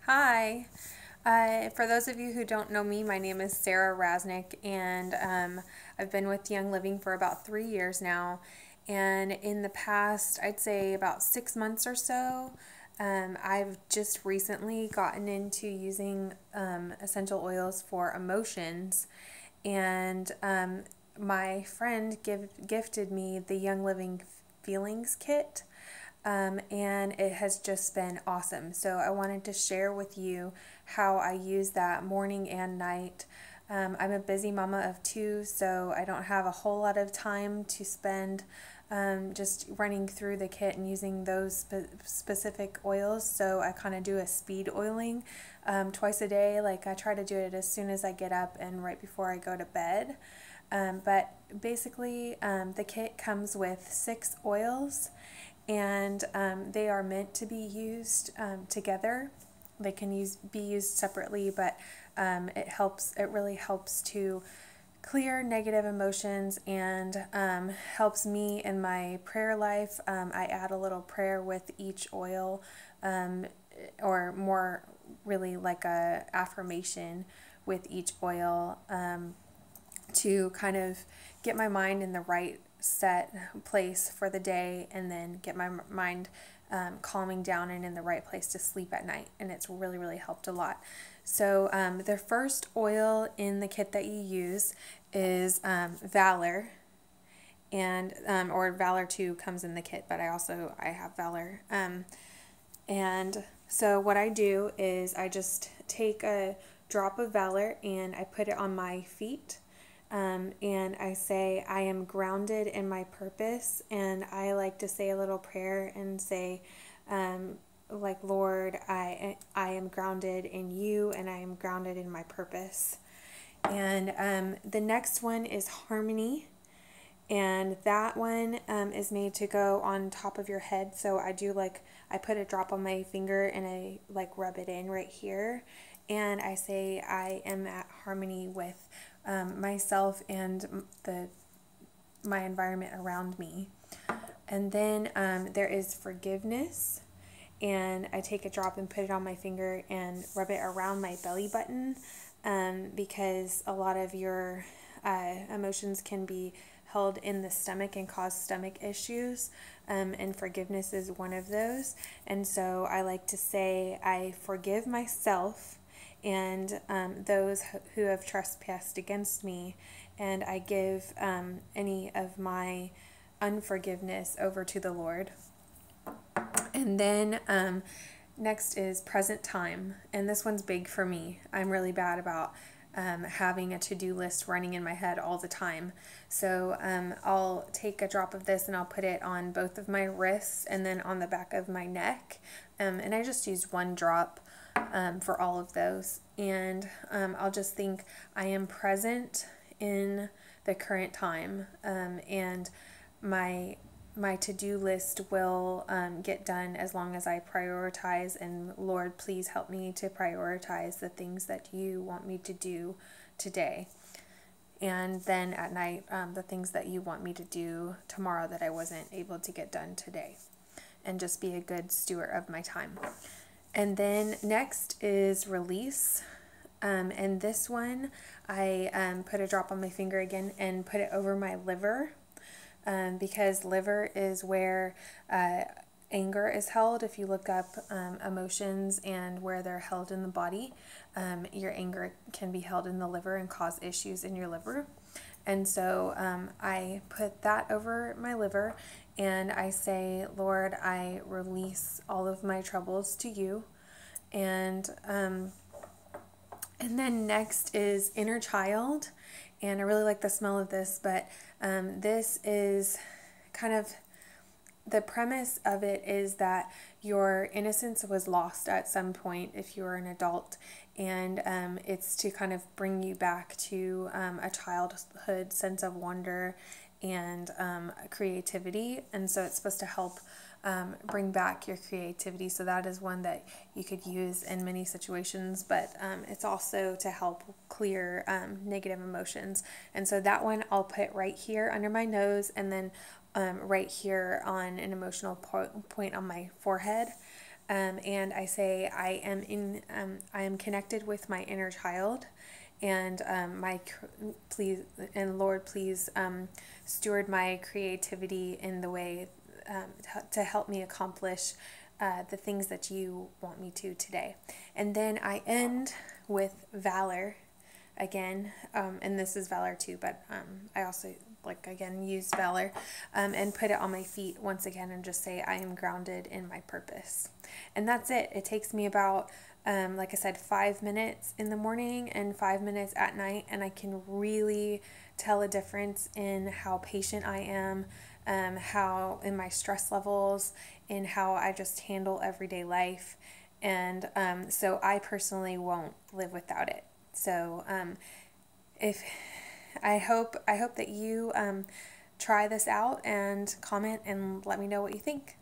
Hi. For those of you who don't know me, my name is Sarah Rasnick, and I've been with Young Living for about 3 years now. And in the past, I'd say about 6 months or so, I've just recently gotten into using essential oils for emotions. And my friend gifted me the Young Living Feelings Kit. And it has just been awesome. So I wanted to share with you how I use that morning and night. I'm a busy mama of two, so I don't have a whole lot of time to spend just running through the kit and using those specific oils. So I kind of do a speed oiling twice a day. Like I try to do it as soon as I get up and right before I go to bed. But basically, the kit comes with 6 oils, and they are meant to be used together. They can be used separately, but it really helps to clear negative emotions and helps me in my prayer life. I add a little prayer with each oil, or more really like a affirmation with each oil, to kind of get my mind in the right set place for the day, and then get my mind calming down and in the right place to sleep at night. And it's really helped a lot. So the first oil in the kit that you use is Valor, and or Valor 2 comes in the kit, but I have Valor. And so what I do is I just take a drop of Valor and I put it on my feet. And I say, I am grounded in my purpose. And I like to say a little prayer and say, like, Lord, I am grounded in you, and I am grounded in my purpose. And the next one is Harmony. And that one is made to go on top of your head. So I put a drop on my finger and I rub it in right here. And I say, I am at harmony with myself and my environment around me. And then there is Forgiveness. And I take a drop and put it on my finger and rub it around my belly button, because a lot of your emotions can be held in the stomach and cause stomach issues, and forgiveness is one of those. And so I like to say, I forgive myself and those who have trespassed against me, and I give any of my unforgiveness over to the Lord. And then next is Present Time, and this one's big for me. I'm really bad about having a to-do list running in my head all the time. So I'll take a drop of this and I'll put it on both of my wrists and then on the back of my neck. And I just use one drop for all of those. And I'll just think I am present in the current time, and my to-do list will get done as long as I prioritize. And Lord, please help me to prioritize the things that you want me to do today. And then at night, the things that you want me to do tomorrow that I wasn't able to get done today. And just be a good steward of my time. And then next is Release. And this one, I put a drop on my finger again and put it over my liver. Because liver is where anger is held. If you look up emotions and where they're held in the body, your anger can be held in the liver and cause issues in your liver. And so I put that over my liver and I say, Lord, I release all of my troubles to you. And then next is Inner Child. And I really like the smell of this, but this is kind of, the premise of it is that your innocence was lost at some point if you were an adult, and it's to kind of bring you back to a childhood sense of wonder and creativity. And so it's supposed to help bring back your creativity. So that is one that you could use in many situations, but it's also to help clear negative emotions. And so that one I'll put right here under my nose, and then right here on an emotional point on my forehead. and I say I am connected with my inner child, and please, and Lord, please steward my creativity in the way to help me accomplish the things that you want me to today. And then I end with Valor again, and this is Valor too, but I also again use Valor, and put it on my feet once again and just say I am grounded in my purpose. And that's it. It takes me about like I said, 5 minutes in the morning and 5 minutes at night, and I can really tell a difference in how patient I am, how in my stress levels, in how I just handle everyday life. And so I personally won't live without it. So if I hope that you try this out and comment and let me know what you think.